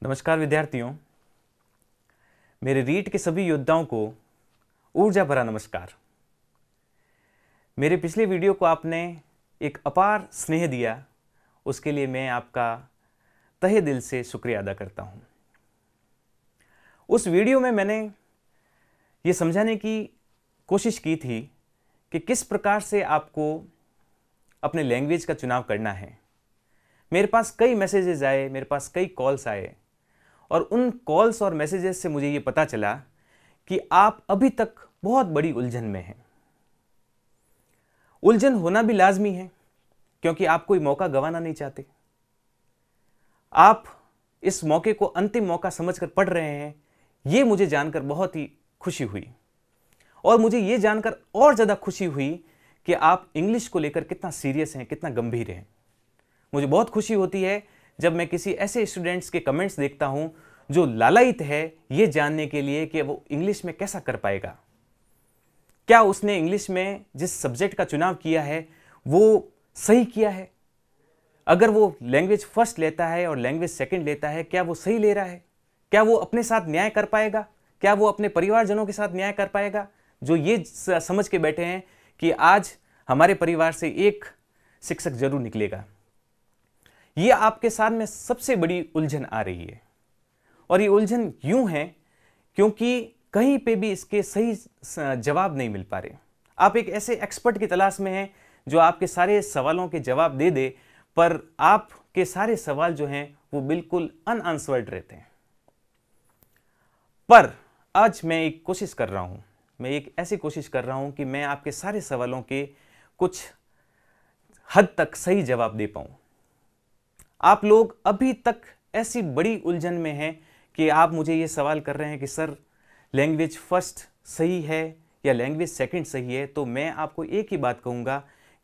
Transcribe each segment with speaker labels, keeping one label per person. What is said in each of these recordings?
Speaker 1: नमस्कार विद्यार्थियों, मेरे रीट के सभी योद्धाओं को ऊर्जा भरा नमस्कार। मेरे पिछले वीडियो को आपने एक अपार स्नेह दिया, उसके लिए मैं आपका तहे दिल से शुक्रिया अदा करता हूं। उस वीडियो में मैंने ये समझाने की कोशिश की थी कि किस प्रकार से आपको अपने लैंग्वेज का चुनाव करना है। मेरे पास कई मैसेजेस आए, मेरे पास कई कॉल्स आए और उन कॉल्स और मैसेजेस से मुझे ये पता चला कि आप अभी तक बहुत बड़ी उलझन में हैं। उलझन होना भी लाजमी है क्योंकि आप कोई मौका गंवाना नहीं चाहते। आप इस मौके को अंतिम मौका समझकर पढ़ रहे हैं, ये मुझे जानकर बहुत ही खुशी हुई। और मुझे ये जानकर और ज़्यादा खुशी हुई कि आप इंग्लिश को लेकर कितना सीरियस हैं, कितना गंभीर हैं। मुझे बहुत खुशी होती है जब मैं किसी ऐसे स्टूडेंट्स के कमेंट्स देखता हूं जो लालायित है ये जानने के लिए कि वो इंग्लिश में कैसा कर पाएगा, क्या उसने इंग्लिश में जिस सब्जेक्ट का चुनाव किया है वो सही किया है। अगर वो लैंग्वेज फर्स्ट लेता है और लैंग्वेज सेकंड लेता है, क्या वो सही ले रहा है, क्या वो अपने साथ न्याय कर पाएगा, क्या वो अपने परिवारजनों के साथ न्याय कर पाएगा, जो ये समझ के बैठे हैं कि आज हमारे परिवार से एक शिक्षक जरूर निकलेगा। ये आपके साथ में सबसे बड़ी उलझन आ रही है और ये उलझन यूं है क्योंकि कहीं पे भी इसके सही जवाब नहीं मिल पा रहे। आप एक ऐसे एक्सपर्ट की तलाश में हैं जो आपके सारे सवालों के जवाब दे दे, पर आपके सारे सवाल जो हैं वो बिल्कुल अनआंसर्ड रहते हैं। पर आज मैं एक कोशिश कर रहा हूं, मैं एक ऐसी कोशिश कर रहा हूं कि मैं आपके सारे सवालों के कुछ हद तक सही जवाब दे पाऊं। आप लोग अभी तक ऐसी बड़ी उलझन में हैं कि आप मुझे ये सवाल कर रहे हैं कि सर लैंग्वेज फर्स्ट सही है या लैंग्वेज सेकंड सही है। तो मैं आपको एक ही बात कहूँगा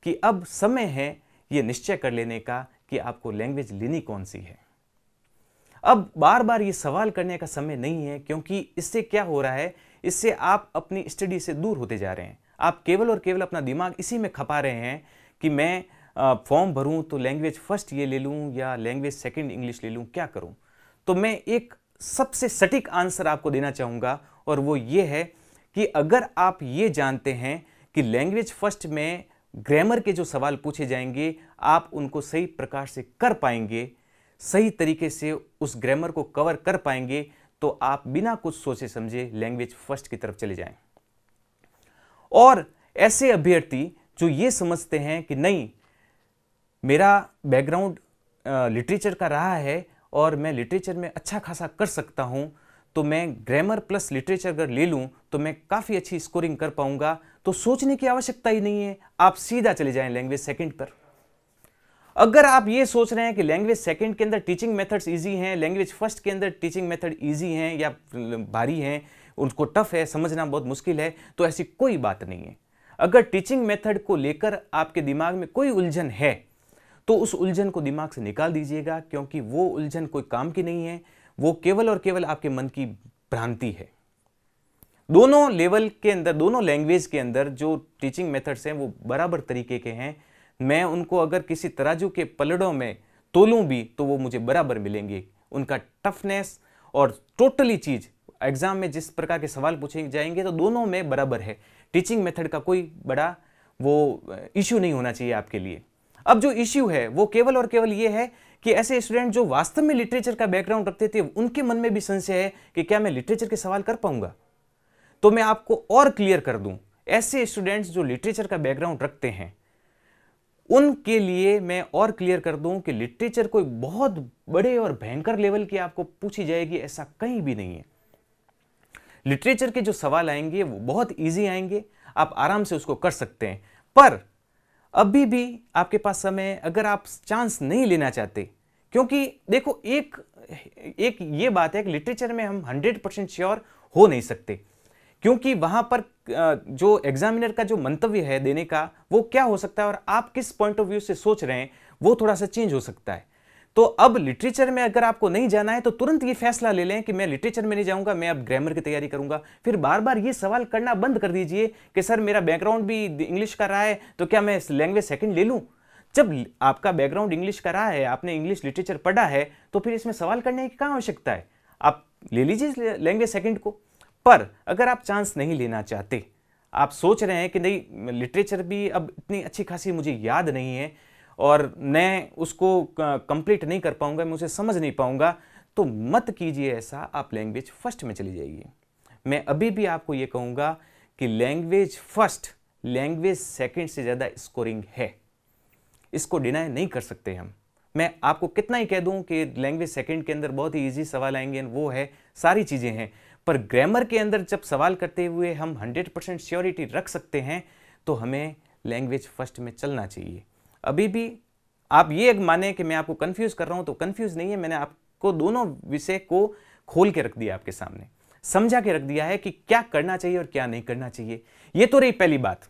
Speaker 1: कि अब समय है ये निश्चय कर लेने का कि आपको लैंग्वेज लेनी कौन सी है। अब बार बार ये सवाल करने का समय नहीं है, क्योंकि इससे क्या हो रहा है, इससे आप अपनी स्टडी से दूर होते जा रहे हैं। आप केवल और केवल अपना दिमाग इसी में खपा रहे हैं कि मैं फॉर्म भरूं तो लैंग्वेज फर्स्ट ये ले लूं या लैंग्वेज सेकंड इंग्लिश ले लूं, क्या करूं। तो मैं एक सबसे सटीक आंसर आपको देना चाहूंगा और वो ये है कि अगर आप ये जानते हैं कि लैंग्वेज फर्स्ट में ग्रामर के जो सवाल पूछे जाएंगे आप उनको सही प्रकार से कर पाएंगे, सही तरीके से उस ग्रामर को कवर कर पाएंगे, तो आप बिना कुछ सोचे समझे लैंग्वेज फर्स्ट की तरफ चले जाएं। और ऐसे अभ्यर्थी जो ये समझते हैं कि नहीं, मेरा बैकग्राउंड लिटरेचर का रहा है और मैं लिटरेचर में अच्छा खासा कर सकता हूं, तो मैं ग्रामर प्लस लिटरेचर अगर ले लूं तो मैं काफ़ी अच्छी स्कोरिंग कर पाऊंगा, तो सोचने की आवश्यकता ही नहीं है, आप सीधा चले जाएं लैंग्वेज सेकंड पर। अगर आप ये सोच रहे हैं कि लैंग्वेज सेकंड के अंदर टीचिंग मेथड्स इजी हैं, लैंग्वेज फर्स्ट के अंदर टीचिंग मेथड इजी हैं या भारी हैं, उनको टफ है, समझना बहुत मुश्किल है, तो ऐसी कोई बात नहीं है। अगर टीचिंग मेथड को लेकर आपके दिमाग में कोई उलझन है तो उस उलझन को दिमाग से निकाल दीजिएगा, क्योंकि वो उलझन कोई काम की नहीं है, वो केवल और केवल आपके मन की भ्रांति है। दोनों लेवल के अंदर, दोनों लैंग्वेज के अंदर जो टीचिंग मेथड्स हैं वो बराबर तरीके के हैं। मैं उनको अगर किसी तराजू के पलड़ों में तोलूं भी तो वो मुझे बराबर मिलेंगे। उनका टफनेस और टोटली चीज एग्जाम में जिस प्रकार के सवाल पूछे जाएंगे तो दोनों में बराबर है। टीचिंग मेथड का कोई बड़ा वो इश्यू नहीं होना चाहिए आपके लिए। अब जो इश्यू है वो केवल और केवल ये है कि ऐसे स्टूडेंट जो वास्तव में लिटरेचर का बैकग्राउंड रखते थे उनके मन में भी संशय है कि क्या मैं लिटरेचर के सवाल कर पाऊंगा। तो मैं आपको और क्लियर कर दूं, ऐसे स्टूडेंट्स जो लिटरेचर का बैकग्राउंड रखते हैं उनके लिए मैं और क्लियर कर दूं कि लिटरेचर कोई बहुत बड़े और भयंकर लेवल की आपको पूछी जाएगी, ऐसा कहीं भी नहीं है। लिटरेचर के जो सवाल आएंगे वो बहुत ईजी आएंगे, आप आराम से उसको कर सकते हैं। पर अभी भी आपके पास समय है, अगर आप चांस नहीं लेना चाहते, क्योंकि देखो एक ये बात है कि लिटरेचर में हम 100% श्योर हो नहीं सकते, क्योंकि वहां पर जो एग्जामिनर का जो मंतव्य है देने का वो क्या हो सकता है और आप किस पॉइंट ऑफ व्यू से सोच रहे हैं वो थोड़ा सा चेंज हो सकता है। तो अब लिटरेचर में अगर आपको नहीं जाना है तो तुरंत ये फैसला ले लें कि मैं लिटरेचर में नहीं जाऊंगा, मैं अब ग्रामर की तैयारी करूंगा। फिर बार बार ये सवाल करना बंद कर दीजिए कि सर मेरा बैकग्राउंड भी इंग्लिश का रहा है तो क्या मैं लैंग्वेज सेकंड ले लूं। जब आपका बैकग्राउंड इंग्लिश का रहा है, आपने इंग्लिश लिटरेचर पढ़ा है, तो फिर इसमें सवाल करने की क्या आवश्यकता है? आप ले लीजिए लैंग्वेज सेकंड को। पर अगर आप चांस नहीं लेना चाहते, आप सोच रहे हैं कि नहीं लिटरेचर भी अब इतनी अच्छी खासी मुझे याद नहीं है और मैं उसको कंप्लीट नहीं कर पाऊंगा, मैं उसे समझ नहीं पाऊंगा, तो मत कीजिए ऐसा, आप लैंग्वेज फर्स्ट में चली जाइए। मैं अभी भी आपको यह कहूंगा कि लैंग्वेज फर्स्ट लैंग्वेज सेकंड से ज़्यादा स्कोरिंग है, इसको डिनाई नहीं कर सकते हम। मैं आपको कितना ही कह दूं कि लैंग्वेज सेकंड के अंदर बहुत ही इजी सवाल आएंगे, वो है सारी चीज़ें हैं, पर ग्रामर के अंदर जब सवाल करते हुए हम 100% श्योरिटी रख सकते हैं तो हमें लैंग्वेज फर्स्ट में चलना चाहिए। अभी भी आप ये माने कि मैं आपको कंफ्यूज कर रहा हूं, तो कंफ्यूज नहीं है, मैंने आपको दोनों विषय को खोल के रख दिया, आपके सामने समझा के रख दिया है कि क्या करना चाहिए और क्या नहीं करना चाहिए। ये तो रही पहली बात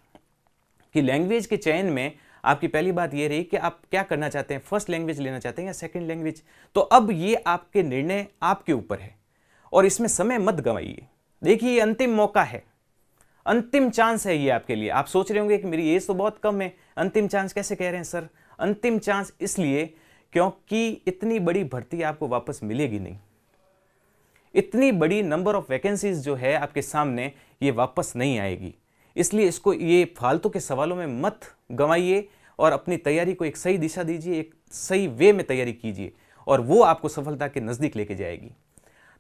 Speaker 1: कि लैंग्वेज के चयन में आपकी पहली बात ये रही कि आप क्या करना चाहते हैं, फर्स्ट लैंग्वेज लेना चाहते हैं या सेकंड लैंग्वेज। तो अब ये आपके निर्णय आपके ऊपर है और इसमें समय मत गंवाइए। देखिए ये अंतिम मौका है, अंतिम चांस है ये आपके लिए। आप सोच रहे होंगे कि मेरी एज तो बहुत कम है, अंतिम चांस कैसे कह रहे हैं सर? अंतिम चांस इसलिए क्योंकि इतनी बड़ी भर्ती आपको वापस मिलेगी नहीं, इतनी बड़ी नंबर ऑफ वैकेंसीज जो है आपके सामने ये वापस नहीं आएगी। इसलिए इसको ये फालतू के सवालों में मत गंवाइए और अपनी तैयारी को एक सही दिशा दीजिए, एक सही वे में तैयारी कीजिए और वो आपको सफलता के नजदीक लेके जाएगी।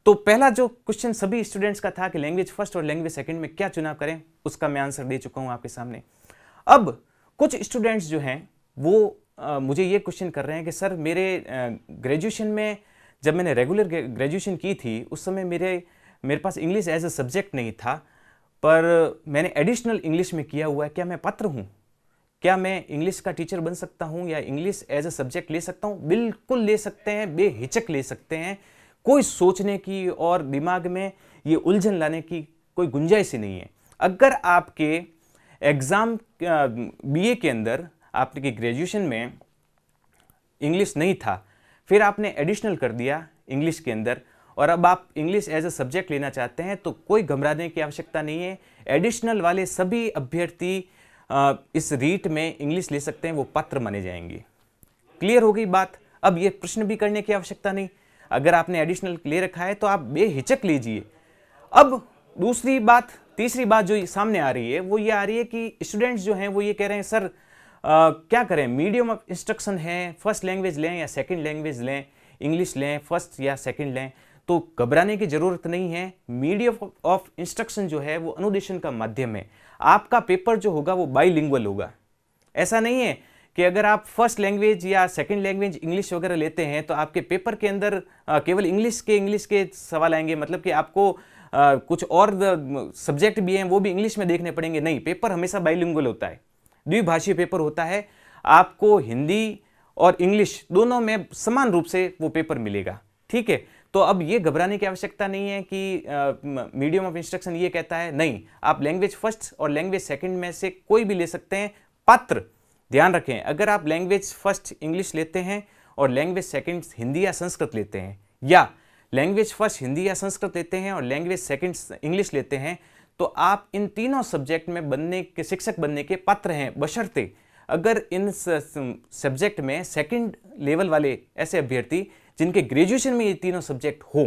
Speaker 1: तो पहला जो क्वेश्चन सभी स्टूडेंट्स का था कि लैंग्वेज फर्स्ट और लैंग्वेज सेकंड में क्या चुनाव करें, उसका मैं आंसर दे चुका हूं आपके सामने। अब कुछ स्टूडेंट्स जो हैं वो मुझे ये क्वेश्चन कर रहे हैं कि सर मेरे ग्रेजुएशन में जब मैंने रेगुलर ग्रेजुएशन की थी उस समय मेरे पास इंग्लिश एज ए सब्जेक्ट नहीं था, पर मैंने एडिशनल इंग्लिश में किया हुआ है, क्या मैं पात्र हूँ? क्या मैं इंग्लिश का टीचर बन सकता हूँ या इंग्लिश एज ए सब्जेक्ट ले सकता हूँ? बिल्कुल ले सकते हैं, बेहिचक ले सकते हैं। कोई सोचने की और दिमाग में ये उलझन लाने की कोई गुंजाइश ही नहीं है। अगर आपके एग्ज़ाम बीए के अंदर आपके ग्रेजुएशन में इंग्लिश नहीं था, फिर आपने एडिशनल कर दिया इंग्लिश के अंदर और अब आप इंग्लिश एज ए सब्जेक्ट लेना चाहते हैं, तो कोई घबराने की आवश्यकता नहीं है। एडिशनल वाले सभी अभ्यर्थी इस रीट में इंग्लिश ले सकते हैं, वो पात्र माने जाएंगे। क्लियर हो गई बात? अब ये प्रश्न भी करने की आवश्यकता नहीं, अगर आपने एडिशनल ले रखा है तो आप बेहिचक लीजिए। अब दूसरी बात, तीसरी बात जो सामने आ रही है वो ये आ रही है कि स्टूडेंट्स जो हैं वो ये कह रहे हैं सर क्या करें, मीडियम ऑफ इंस्ट्रक्शन है, फर्स्ट लैंग्वेज लें या सेकंड लैंग्वेज लें, इंग्लिश लें फर्स्ट या सेकंड लें? तो घबराने की जरूरत नहीं है। मीडियम ऑफ इंस्ट्रक्शन जो है वो अनुदेशन का माध्यम है। आपका पेपर जो होगा वो बाइलिंगुअल होगा। ऐसा नहीं है कि अगर आप फर्स्ट लैंग्वेज या सेकंड लैंग्वेज इंग्लिश वगैरह लेते हैं तो आपके पेपर के अंदर केवल इंग्लिश के सवाल आएंगे, मतलब कि आपको कुछ और सब्जेक्ट भी हैं वो भी इंग्लिश में देखने पड़ेंगे। नहीं, पेपर हमेशा बाइलिंगुअल होता है, द्विभाषीय पेपर होता है। आपको हिंदी और इंग्लिश दोनों में समान रूप से वो पेपर मिलेगा, ठीक है? तो अब ये घबराने की आवश्यकता नहीं है कि मीडियम ऑफ इंस्ट्रक्शन ये कहता है, नहीं, आप लैंग्वेज फर्स्ट और लैंग्वेज सेकंड में से कोई भी ले सकते हैं। पात्र ध्यान रखें, अगर आप लैंग्वेज फर्स्ट इंग्लिश लेते हैं और लैंग्वेज सेकंड हिंदी या संस्कृत लेते हैं, या लैंग्वेज फर्स्ट हिंदी या संस्कृत लेते हैं और लैंग्वेज सेकंड इंग्लिश लेते हैं, तो आप इन तीनों सब्जेक्ट में बनने के शिक्षक बनने के पात्र हैं, बशर्ते अगर इन सब्जेक्ट में सेकंड लेवल वाले ऐसे अभ्यर्थी जिनके ग्रेजुएशन में ये तीनों सब्जेक्ट हो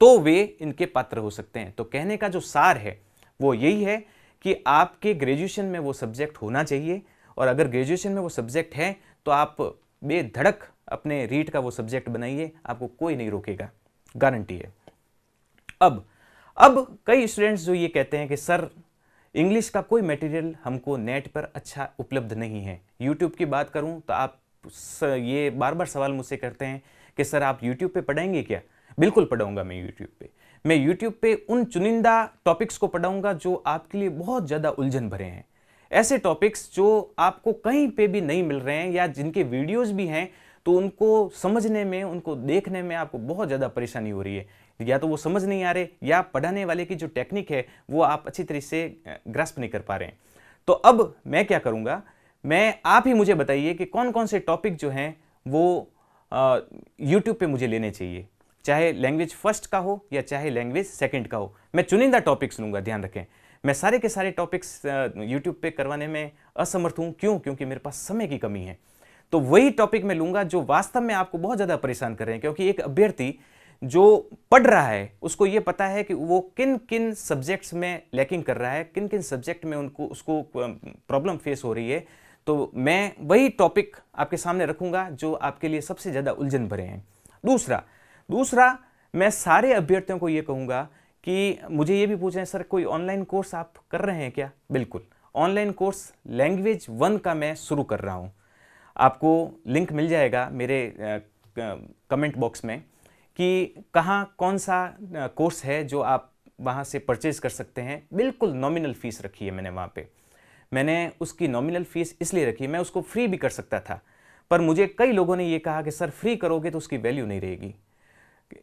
Speaker 1: तो वे इनके पात्र हो सकते हैं। तो कहने का जो सार है वो यही है कि आपके ग्रेजुएशन में वो सब्जेक्ट होना चाहिए, और अगर ग्रेजुएशन में वो सब्जेक्ट है तो आप बेधड़क अपने रीट का वो सब्जेक्ट बनाइए, आपको कोई नहीं रोकेगा, गारंटी है। अब कई स्टूडेंट्स जो ये कहते हैं कि सर इंग्लिश का कोई मटेरियल हमको नेट पर अच्छा उपलब्ध नहीं है। यूट्यूब की बात करूं तो आप ये बार बार सवाल मुझसे करते हैं कि सर आप यूट्यूब पे पढ़ाएंगे क्या? बिल्कुल पढ़ाऊंगा मैं यूट्यूब पे। मैं यूट्यूब पे उन चुनिंदा टॉपिक्स को पढ़ाऊंगा जो आपके लिए बहुत ज़्यादा उलझन भरे हैं, ऐसे टॉपिक्स जो आपको कहीं पे भी नहीं मिल रहे हैं या जिनके वीडियोस भी हैं तो उनको समझने में, उनको देखने में आपको बहुत ज़्यादा परेशानी हो रही है, या तो वो समझ नहीं आ रहे या पढ़ाने वाले की जो टेक्निक है वो आप अच्छी तरह से ग्रास्प नहीं कर पा रहे हैं। तो अब मैं क्या करूँगा, आप ही मुझे बताइए कि कौन कौन से टॉपिक जो हैं वो यूट्यूब पे मुझे लेने चाहिए, चाहे लैंग्वेज फर्स्ट का हो या चाहे लैंग्वेज सेकंड का हो। मैं चुनिंदा टॉपिक्स लूँगा, ध्यान रखें, मैं सारे के सारे टॉपिक्स यूट्यूब पे करवाने में असमर्थ हूँ। क्यों? क्योंकि मेरे पास समय की कमी है। तो वही टॉपिक मैं लूंगा जो वास्तव में आपको बहुत ज़्यादा परेशान कर रहे हैं, क्योंकि एक अभ्यर्थी जो पढ़ रहा है उसको ये पता है कि वो किन किन सब्जेक्ट्स में लैकिंग कर रहा है, किन किन सब्जेक्ट में उसको प्रॉब्लम फेस हो रही है। तो मैं वही टॉपिक आपके सामने रखूंगा जो आपके लिए सबसे ज़्यादा उलझन भरे हैं। दूसरा मैं सारे अभ्यर्थियों को ये कहूँगा कि मुझे ये भी पूछें, सर कोई ऑनलाइन कोर्स आप कर रहे हैं क्या? बिल्कुल, ऑनलाइन कोर्स लैंग्वेज 1 का मैं शुरू कर रहा हूँ। आपको लिंक मिल जाएगा मेरे कमेंट बॉक्स में कि कहाँ कौन सा कोर्स है जो आप वहाँ से परचेज कर सकते हैं। बिल्कुल नॉमिनल फीस रखी है मैंने वहाँ पे। मैंने उसकी नॉमिनल फीस इसलिए रखी, मैं उसको फ्री भी कर सकता था, पर मुझे कई लोगों ने ये कहा कि सर फ्री करोगे तो उसकी वैल्यू नहीं रहेगी।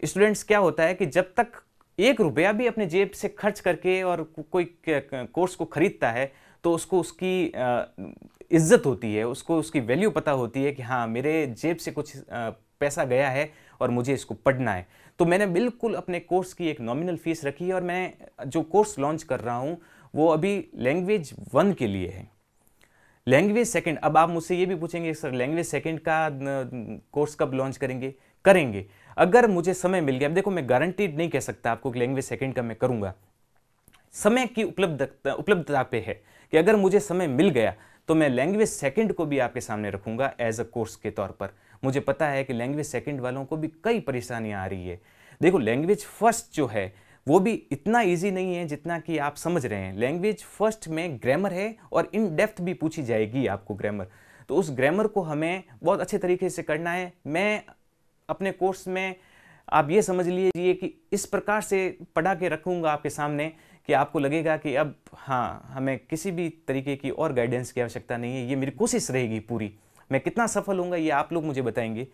Speaker 1: स्टूडेंट्स, क्या होता है कि जब तक 1 रुपया भी अपने जेब से खर्च करके और कोई कोर्स को खरीदता है तो उसको उसकी इज्जत होती है, उसको उसकी वैल्यू पता होती है कि हाँ मेरे जेब से कुछ पैसा गया है और मुझे इसको पढ़ना है। तो मैंने बिल्कुल अपने कोर्स की एक नॉमिनल फीस रखी है और मैं जो कोर्स लॉन्च कर रहा हूँ वो अभी लैंग्वेज 1 के लिए है। लैंग्वेज सेकंड, अब आप मुझसे ये भी पूछेंगे सर लैंग्वेज सेकंड का कोर्स कब लॉन्च करेंगे? अगर मुझे समय मिल गया, देखो मैं गारंटीड नहीं कह सकता आपको कि लैंग्वेज सेकंड का मैं करूंगा। समय की उपलब्धता पे है कि अगर मुझे समय मिल गया तो मैं लैंग्वेज सेकंड को भी आपके सामने रखूंगा एज अ कोर्स के तौर पर। मुझे पता है कि लैंग्वेज सेकंड वालों को भी कई परेशानियां आ रही है। देखो लैंग्वेज फर्स्ट जो है वो भी इतना इजी नहीं है जितना कि आप समझ रहे हैं। लैंग्वेज फर्स्ट में ग्रामर है और इन डेप्थ भी पूछी जाएगी आपको ग्रामर। तो उस ग्रामर को हमें बहुत अच्छे तरीके से करना है। मैं अपने कोर्स में, आप ये समझ लीजिए कि इस प्रकार से पढ़ा के रखूंगा आपके सामने कि आपको लगेगा कि अब हाँ हमें किसी भी तरीके की और गाइडेंस की आवश्यकता नहीं है। ये मेरी कोशिश रहेगी पूरी। मैं कितना सफल होऊंगा ये आप लोग मुझे बताएंगे,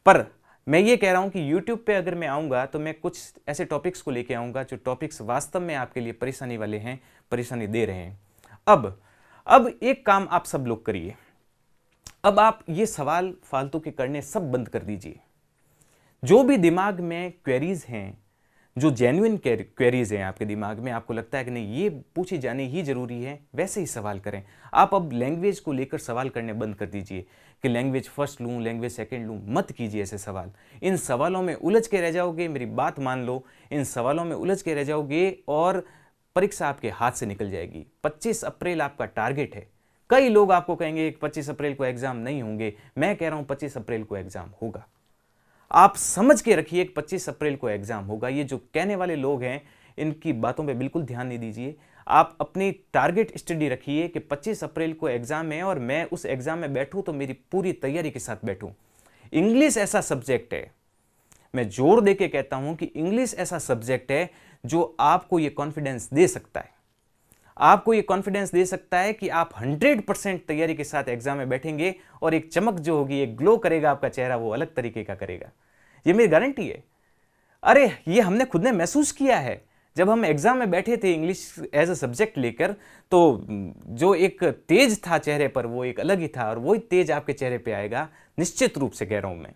Speaker 1: पर मैं ये कह रहा हूं कि YouTube पे अगर मैं आऊंगा तो मैं कुछ ऐसे टॉपिक्स को लेके आऊंगा जो टॉपिक्स वास्तव में आपके लिए परेशानी वाले हैं, परेशानी दे रहे हैं। अब एक काम आप सब लोग करिए, अब आप ये सवाल फालतू के करने सब बंद कर दीजिए। जो भी दिमाग में क्वेरीज हैं, जो जेन्युइन क्वेरीज हैं आपके दिमाग में, आपको लगता है कि नहीं ये पूछी जानी ही जरूरी है, वैसे ही सवाल करें। आप अब लैंग्वेज को लेकर सवाल करने बंद कर दीजिए कि लैंग्वेज फर्स्ट लूं, लैंग्वेज सेकंड लूं। मत कीजिए ऐसे सवाल। इन सवालों में उलझ के रह जाओगे, मेरी बात मान लो, इन सवालों में उलझ के रह जाओगे और परीक्षा आपके हाथ से निकल जाएगी। 25 अप्रैल आपका टारगेट है। कई लोग आपको कहेंगे कि 25 अप्रैल को एग्जाम नहीं होंगे। मैं कह रहा हूं 25 अप्रैल को एग्जाम होगा। आप समझ के रखिए कि 25 अप्रैल को एग्जाम होगा। ये जो कहने वाले लोग हैं इनकी बातों पे बिल्कुल ध्यान नहीं दीजिए। आप अपनी टारगेट स्टडी रखिए कि 25 अप्रैल को एग्जाम है और मैं उस एग्जाम में बैठूं तो मेरी पूरी तैयारी के साथ बैठूं। इंग्लिश ऐसा सब्जेक्ट है, मैं जोर दे के कहता हूं कि इंग्लिश ऐसा सब्जेक्ट है जो आपको ये कॉन्फिडेंस दे सकता है। आपको ये कॉन्फिडेंस दे सकता है कि आप 100% तैयारी के साथ एग्जाम में बैठेंगे और एक चमक जो होगी, एक ग्लो करेगा आपका चेहरा, वो अलग तरीके का करेगा। ये मेरी गारंटी है। अरे ये हमने खुद ने महसूस किया है। जब हम एग्जाम में बैठे थे इंग्लिश एज अ सब्जेक्ट लेकर, तो जो एक तेज था चेहरे पर वो एक अलग ही था, और वही तेज आपके चेहरे पे आएगा, निश्चित रूप से कह रहा हूं मैं।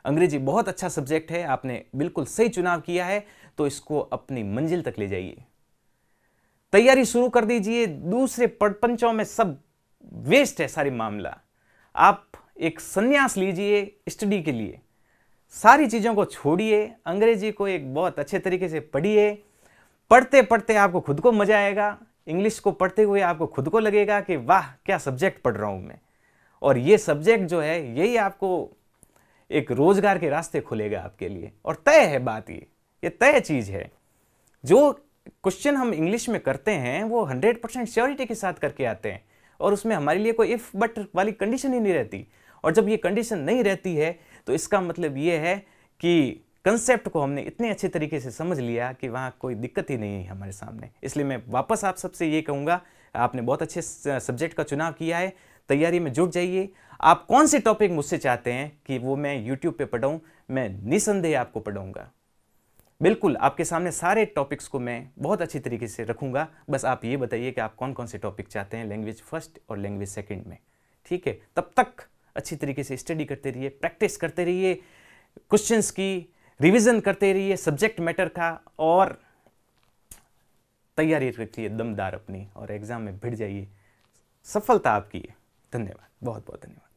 Speaker 1: अंग्रेजी बहुत अच्छा सब्जेक्ट है, आपने बिल्कुल सही चुनाव किया है, तो इसको अपनी मंजिल तक ले जाइए। तैयारी शुरू कर दीजिए। दूसरे प्रपंचों में सब वेस्ट है सारी मामला। आप एक संन्यास लीजिए स्टडी के लिए, सारी चीजों को छोड़िए, अंग्रेजी को एक बहुत अच्छे तरीके से पढ़िए। पढ़ते पढ़ते आपको खुद को मजा आएगा। इंग्लिश को पढ़ते हुए आपको खुद को लगेगा कि वाह क्या सब्जेक्ट पढ़ रहा हूं मैं। और ये सब्जेक्ट जो है यही आपको एक रोजगार के रास्ते खुलेगा आपके लिए। और तय है बात, ये तय चीज है। जो क्वेश्चन हम इंग्लिश में करते हैं वो 100% श्योरिटी के साथ करके आते हैं, और उसमें हमारे लिए कोई इफ बट वाली कंडीशन ही नहीं रहती। और जब ये कंडीशन नहीं रहती है तो इसका मतलब ये है कि कंसेप्ट को हमने इतने अच्छे तरीके से समझ लिया कि वहाँ कोई दिक्कत ही नहीं है हमारे सामने। इसलिए मैं वापस आप सबसे ये कहूँगा, आपने बहुत अच्छे सब्जेक्ट का चुनाव किया है, तैयारी में जुट जाइए। आप कौन से टॉपिक मुझसे चाहते हैं कि वो मैं यूट्यूब पे पढ़ाऊँ, मैं निसंदेह आपको पढ़ाऊँगा। बिल्कुल आपके सामने सारे टॉपिक्स को मैं बहुत अच्छी तरीके से रखूंगा। बस आप ये बताइए कि आप कौन कौन से टॉपिक चाहते हैं लैंग्वेज फर्स्ट और लैंग्वेज सेकंड में। ठीक है, तब तक अच्छी तरीके से स्टडी करते रहिए, प्रैक्टिस करते रहिए, क्वेश्चंस की रिवीजन करते रहिए, सब्जेक्ट मैटर का, और तैयारी रखिए दमदार अपनी और एग्ज़ाम में भिड़ जाइए। सफलता आपकी है। धन्यवाद, बहुत बहुत धन्यवाद।